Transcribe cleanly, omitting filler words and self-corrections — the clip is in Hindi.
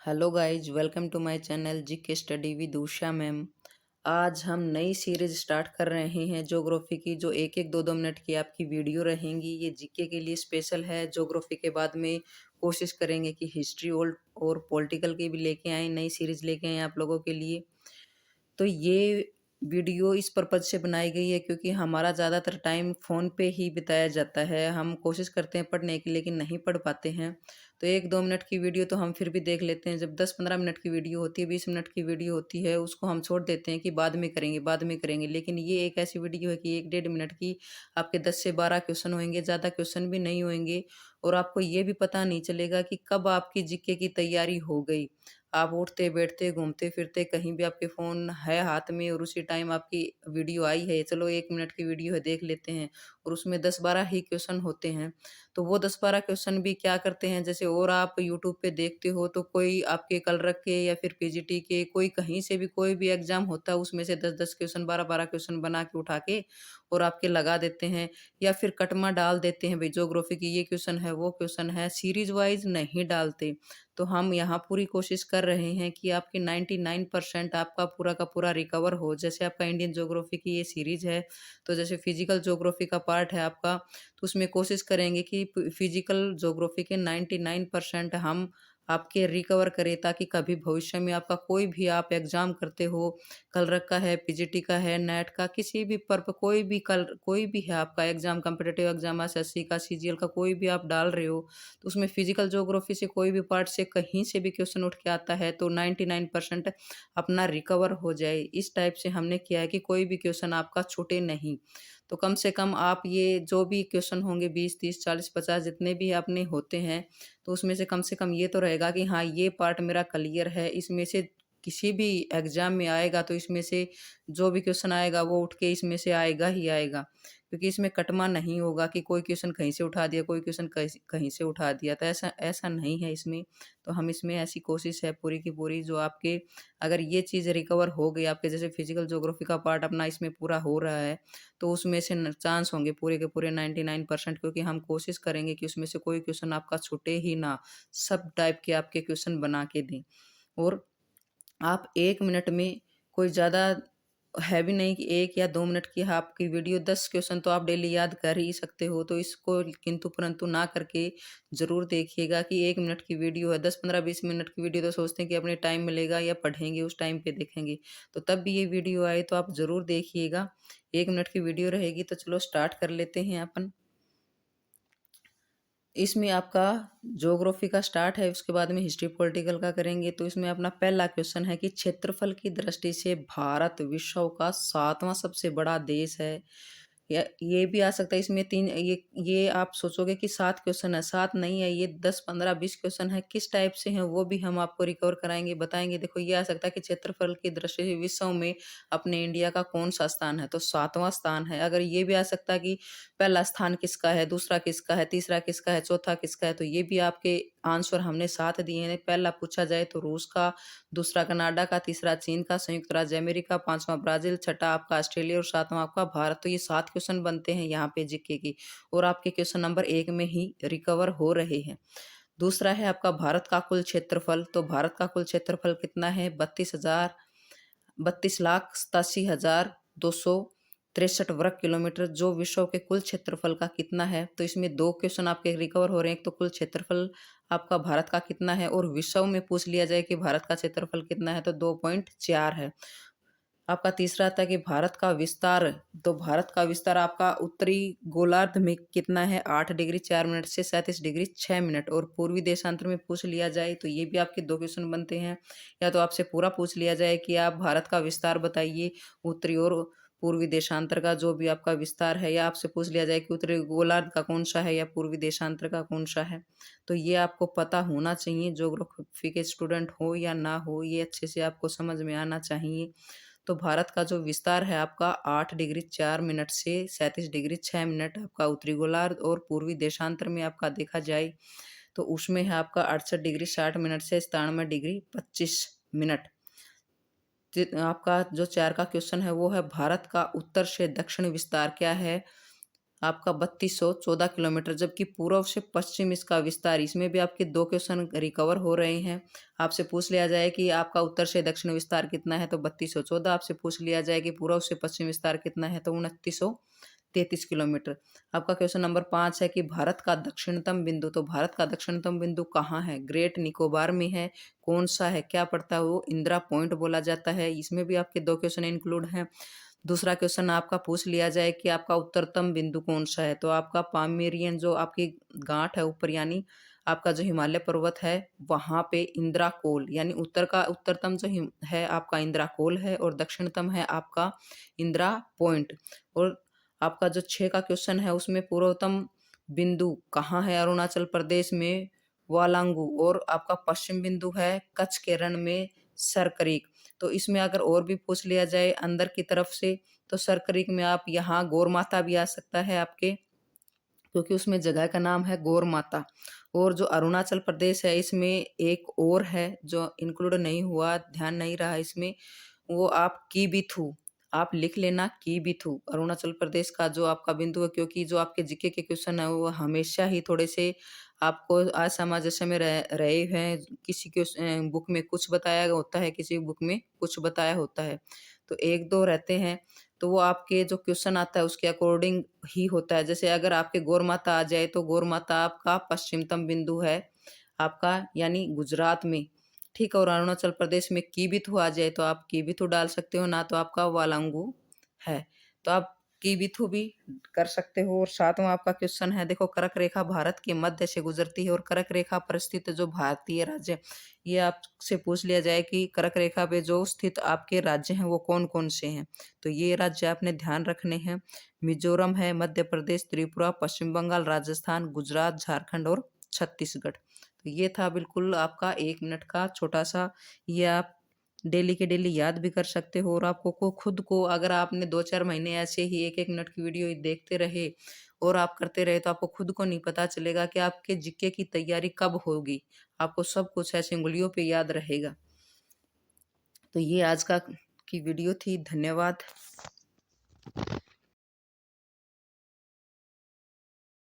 Hello guys, welcome to my channel GK study with Usha ma'am. आज हम नई सीरीज स्टार्ट कर रहे हैं ज्योग्राफी की, जो एक एक दो दो मिनट की आपकी वीडियो रहेंगी। ये जीके के लिए स्पेशल है। ज्योग्राफी के बाद में कोशिश करेंगे कि हिस्ट्री और पॉलिटिकल की भी लेके आए, नई सीरीज लेके आए आप लोगों के लिए। तो ये वीडियो इस पर्पज से बनाई गई है क्योंकि हमारा ज़्यादातर टाइम फ़ोन पे ही बिताया जाता है। हम कोशिश करते हैं पढ़ने की, लेकिन नहीं पढ़ पाते हैं। तो 1-2 मिनट की वीडियो तो हम फिर भी देख लेते हैं। जब 10-15 मिनट की वीडियो होती है, 20 मिनट की वीडियो होती है, उसको हम छोड़ देते हैं कि बाद में करेंगे, बाद में करेंगे। लेकिन ये एक ऐसी वीडियो है कि 1 डेढ़ मिनट की आपके 10 से 12 क्वेश्चन होंगे, ज़्यादा क्वेश्चन भी नहीं होंगे। और आपको ये भी पता नहीं चलेगा कि कब आपकी जीके की तैयारी हो गई। आप उठते बैठते घूमते फिरते कहीं भी आपके फ़ोन है हाथ में और उसी टाइम आपकी वीडियो आई है, चलो 1 मिनट की वीडियो है देख लेते हैं, और उसमें 10-12 ही क्वेश्चन होते हैं। तो वो 10-12 क्वेश्चन भी क्या करते हैं, जैसे और आप यूट्यूब पे देखते हो तो कोई आपके कलरक के या फिर पीजीटी के कोई कहीं से भी कोई भी एग्ज़ाम होता है, उसमें से 10-10 क्वेश्चन 12-12 क्वेश्चन बना के उठा के और आपके लगा देते हैं, या फिर कटमा डाल देते हैं, भई ज्योग्राफी की ये क्वेश्चन है, वो क्वेश्चन है, सीरीज़ वाइज़ नहीं डालते। तो हम यहाँ पूरी कोशिश कर रहे हैं कि आपकी 99% आपका पूरा का पूरा रिकवर हो। जैसे आपका इंडियन ज्योग्राफी की ये सीरीज़ है, तो जैसे फिजिकल ज्योग्राफी का पार्ट है आपका, तो उसमें कोशिश करेंगे कि फिजिकल ज्योग्राफी के 99% हम आपके रिकवर करें, ताकि कभी भविष्य में आपका कोई भी आप एग्ज़ाम करते हो, कलरक का है, पीजीटी का है, नेट का, किसी भी कोई भी है आपका एग्ज़ाम, कॉम्पिटिटिव एग्ज़ाम, एसएससी का, सीजीएल का, कोई भी आप डाल रहे हो, तो उसमें फिजिकल ज्योग्राफी से कोई भी पार्ट से कहीं से भी क्वेश्चन उठ के आता है तो 99% अपना रिकवर हो जाए। इस टाइप से हमने किया है कि कोई भी क्वेश्चन आपका छूटे नहीं। तो कम से कम आप ये जो भी क्वेश्चन होंगे 20, 30, 40, 50 जितने भी अपने होते हैं, तो उसमें से कम ये तो रहेगा कि हाँ, ये पार्ट मेरा क्लियर है। इसमें से किसी भी एग्ज़ाम में आएगा तो इसमें से जो भी क्वेश्चन आएगा वो उठ के इसमें से आएगा ही आएगा। क्योंकि इसमें कटमा नहीं होगा कि कोई क्वेश्चन कहीं से उठा दिया, कोई क्वेश्चन कहीं से उठा दिया, तो ऐसा ऐसा नहीं है इसमें। तो हम इसमें ऐसी कोशिश है पूरी की पूरी, जो आपके अगर ये चीज़ रिकवर हो गई, आपके जैसे फिजिकल ज्योग्राफी का पार्ट अपना इसमें पूरा हो रहा है, तो उसमें से चांस होंगे पूरे के पूरे 99%, क्योंकि हम कोशिश करेंगे कि उसमें से कोई क्वेश्चन आपका छूटे ही ना, सब टाइप के आपके क्वेश्चन बना के दें। और आप 1 मिनट में कोई ज़्यादा है भी नहीं कि 1 या 2 मिनट की आपकी वीडियो, 10 क्वेश्चन तो आप डेली याद कर ही सकते हो। तो इसको किंतु परंतु ना करके ज़रूर देखिएगा कि 1 मिनट की वीडियो है, 10, 15, 20 मिनट की वीडियो तो सोचते हैं कि अपने टाइम मिलेगा या पढ़ेंगे उस टाइम पे देखेंगे। तो तब भी ये वीडियो आए तो आप ज़रूर देखिएगा। 1 मिनट की वीडियो रहेगी, तो चलो स्टार्ट कर लेते हैं अपन। इसमें आपका ज्योग्राफी का स्टार्ट है, उसके बाद में हिस्ट्री पॉलिटिकल का करेंगे। तो इसमें अपना पहला क्वेश्चन है कि क्षेत्रफल की दृष्टि से भारत विश्व का 7वां सबसे बड़ा देश है। या ये भी आ सकता है इसमें 3, ये आप सोचोगे कि 7 क्वेश्चन है, 7 नहीं है, ये 10, 15, 20 क्वेश्चन है। किस टाइप से हैं वो भी हम आपको रिकवर कराएँगे, बताएँगे। देखो, ये आ सकता है कि क्षेत्रफल की दृष्टि से विश्व में अपने इंडिया का कौन-सा स्थान है, तो 7वां स्थान है। अगर ये भी आ सकता है कि पहला स्थान किसका है, दूसरा किसका है, तीसरा किसका है, चौथा किसका है, तो ये भी आपके आंसर हमने 7 दिए हैं। पहला पूछा जाए तो रूस का, दूसरा कनाडा का, तीसरा चीन का, संयुक्त राज्य अमेरिका, 5वां ब्राज़ील, छठा आपका ऑस्ट्रेलिया और 7वां आपका भारत। तो ये 7 क्वेश्चन बनते हैं यहाँ पे जीके की, और आपके क्वेश्चन नंबर 1 में ही रिकवर हो रहे हैं। दूसरा है आपका भारत का कुल क्षेत्रफल। तो भारत का कुल क्षेत्रफल कितना है? 32,87,263 वर्ग किलोमीटर, जो विश्व के कुल क्षेत्रफल का कितना है? तो इसमें 2 क्वेश्चन आपके रिकवर हो रहे हैं। एक तो कुल क्षेत्रफल आपका भारत का कितना है, और विश्व में पूछ लिया जाए कि भारत का क्षेत्रफल कितना है, तो 2.4 है। आपका तीसरा आता है कि भारत का विस्तार। तो भारत का विस्तार आपका उत्तरी गोलार्ध में कितना है? 8 डिग्री 4 मिनट से 37 डिग्री 6 मिनट। और पूर्वी देशांतर में पूछ लिया जाए तो ये भी आपके 2 क्वेश्चन बनते हैं। या तो आपसे पूरा पूछ लिया जाए कि आप भारत का विस्तार बताइए, उत्तरी और पूर्वी देशांतर का जो भी आपका विस्तार है, या आपसे पूछ लिया जाए कि उत्तरी गोलार्ध का कौन-सा है या पूर्वी देशांतर का कौन-सा है। तो ये आपको पता होना चाहिए, ज्योग्राफी के स्टूडेंट हो या ना हो, ये अच्छे से आपको समझ में आना चाहिए। तो भारत का जो विस्तार है आपका 8 डिग्री 4 मिनट से 37 डिग्री 6 मिनट आपका उत्तरी गोलार्ध, और पूर्वी देशांतर में आपका देखा जाए तो उसमें है आपका 68 डिग्री 60 मिनट से 97 डिग्री 25 मिनट। आपका जो 4 का क्वेश्चन है वो है भारत का उत्तर से दक्षिण विस्तार क्या है? आपका 3214 किलोमीटर, जबकि पूर्व से पश्चिम इसका विस्तार, इसमें भी आपके 2 क्वेश्चन रिकवर हो रहे हैं। आपसे पूछ लिया जाए कि आपका उत्तर से दक्षिण विस्तार कितना है, तो 3214। आपसे पूछ लिया जाए कि पूर्व से पश्चिम विस्तार कितना है, तो 2933 किलोमीटर। आपका क्वेश्चन नंबर 5 है कि भारत का दक्षिणतम बिंदु, तो भारत का दक्षिणतम बिंदु कहाँ है? ग्रेट निकोबार में है। कौन सा है, क्या पड़ता है वो? इंदिरा पॉइंट बोला जाता है। इसमें भी आपके 2 क्वेश्चन इंक्लूड हैं। दूसरा क्वेश्चन आपका पूछ लिया जाए कि आपका उत्तरतम बिंदु कौन सा है, तो आपका पामेरियन जो आपकी गांठ है ऊपर, यानी आपका जो हिमालय पर्वत है वहां पे इंद्राकोल, यानी उत्तर का उत्तरतम जो है आपका इंद्राकोल है, और दक्षिणतम है आपका इंदिरा पॉइंट। और आपका जो 6 का क्वेश्चन है उसमें पूर्वतम बिंदु कहाँ है? अरुणाचल प्रदेश में वालांगू, और आपका पश्चिम बिंदु है कच्छ के रण में सरकरीक। तो इसमें अगर और भी पूछ लिया जाए अंदर की तरफ से, तो सरकरीक में आप यहाँ गौर माता भी आ सकता है आपके, क्योंकि उसमें जगह का नाम है गौर माता। और जो अरुणाचल प्रदेश है इसमें एक और है जो इंक्लूड नहीं हुआ, ध्यान नहीं रहा इसमें, वो आप कीबिथु, आप लिख लेना कीबिथु, अरुणाचल प्रदेश का जो आपका बिंदु है। क्योंकि जो आपके जीके के क्वेश्चन है वो हमेशा ही थोड़े से आपको असामंजस्य में रहे हैं। किसी के बुक में कुछ बताया होता है, किसी बुक में कुछ बताया होता है, तो एक दो रहते हैं। तो वो आपके जो क्वेश्चन आता है उसके अकॉर्डिंग ही होता है। जैसे अगर आपके गौर माता आ जाए, तो गौर माता आपका पश्चिमतम बिंदु है आपका, यानी गुजरात में, ठीक है। और अरुणाचल प्रदेश में कीबिथु आ जाए तो आप कीबिथु डाल सकते हो, ना तो आपका वालांगू है, तो आप कीबिथु भी कर सकते हो। और सातवां आपका क्वेश्चन है, देखो, कर्क रेखा भारत के मध्य से गुजरती है, और कर्क रेखा पर स्थित जो भारतीय राज्य, ये आपसे पूछ लिया जाए कि कर्क रेखा पे जो स्थित आपके राज्य हैं वो कौन कौन से हैं, तो ये राज्य आपने ध्यान रखने हैं। मिजोरम है, मध्य प्रदेश, त्रिपुरा, पश्चिम बंगाल, राजस्थान, गुजरात, झारखंड और छत्तीसगढ़। तो ये था बिल्कुल आपका 1 मिनट का छोटा सा, ये आप डेली के डेली याद भी कर सकते हो। और आपको को खुद को, अगर आपने 2-4 महीने ऐसे ही 1-1 मिनट की वीडियो देखते रहे और आप करते रहे, तो आपको खुद को नहीं पता चलेगा कि आपके जीके की तैयारी कब होगी। आपको सब कुछ ऐसे उंगलियों पे याद रहेगा। तो ये आज का की वीडियो थी। धन्यवाद।